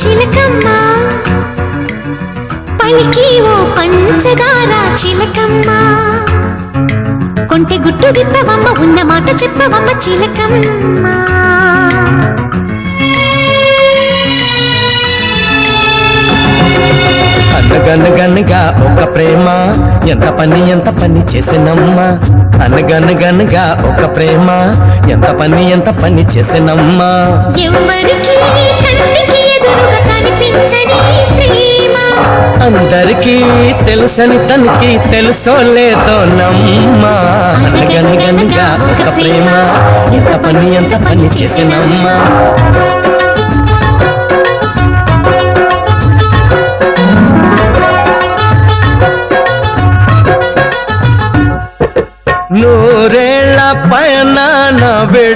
చిలకమ్మ పలికి ఓ పంచదార చిలకమ్మ కొంటె గుట్టు విప్పవమ్మ ఉన్న మాట చెప్పవమ్మ చిలకమ్మ అనగనగనగా ఒక ప్రేమ ఎంత పని చేసినమ్మా అనగనగనగా ఒక ప్రేమ ఎంత పని చేసినమ్మా ఎవరికి కంటికి ఎదురుగా కనిపించని ప్రేమ అందరికీ తెలుసని తనకి తెలుసో లేదో నమ్మా అనగనగనగా ఒక ప్రేమ ఎంత పని చేసినమ్మా నూరేళ్ల పయన